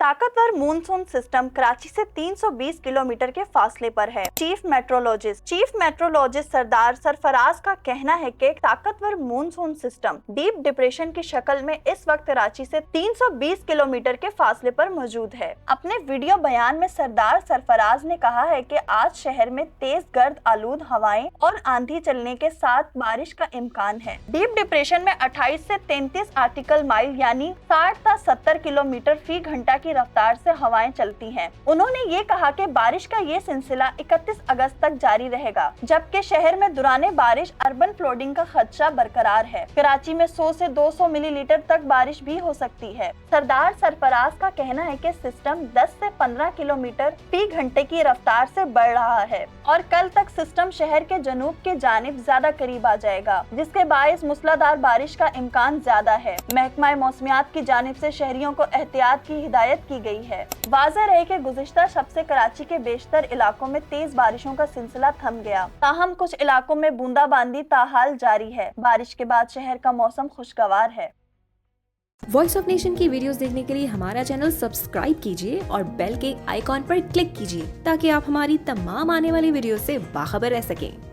ताकतवर monsoon system Karachi से 320 kilometre के फासले पर है। चीफ मेट्रोलॉजिस्ट सरदार सरफराज का कहना है कि ताकतवर मानसून सिस्टम डीप डिप्रेशन की शक्ल में इस वक्त कराची से 320 किलोमीटर के फासले पर मौजूद है। अपने वीडियो बयान में सरदार सरफराज ने कहा है कि आज शहर में तेज गर्द आलूद हवाएं और आंधी चलने के साथ बारिश का इम्कान है। डीप डिप्रेशन में 28 से 33 आर्टिकल माइल यानी 60 से 70 किलोमीटर फी घंटा की रफ्तार से हवाएं चलती हैं। उन्होंने ये कहा कि बारिश का ये सिलसिला 31 अगस्त तक जारी रहेगा, जबकि शहर में दौरान बारिश अर्बन फ्लडिंग का खदशा बरकरार है। कराची में 100 से 200 मिलीलीटर तक बारिश भी हो सकती है। सरदार सरफराज का कहना है कि सिस्टम 10 से 15 किलोमीटर फी घंटे की रफ्तार से बढ़ रहा है और कल तक सिस्टम शहर के जनूब के जानिब ज्यादा करीब आ जाएगा, जिसके बायस मूसलाधार बारिश का इम्कान ज्यादा है। महकमा मौसमियात की जानिब से शहरियों को एहतियात की हिदायत की गई है। वाज़ेह रहे कि गुज़िश्ता शब से कराची के बेशतर इलाकों में तेज बारिशों का सिलसिला थम गया, ताहम कुछ इलाकों में बूंदाबांदी ताहाल जारी है। बारिश के बाद शहर का मौसम खुशगवार है। वॉइस ऑफ नेशन की वीडियोस देखने के लिए हमारा चैनल सब्सक्राइब कीजिए और बेल के आइकॉन पर क्लिक कीजिए ताकि आप हमारी तमाम आने वाली वीडियो से बाखबर रह सकें।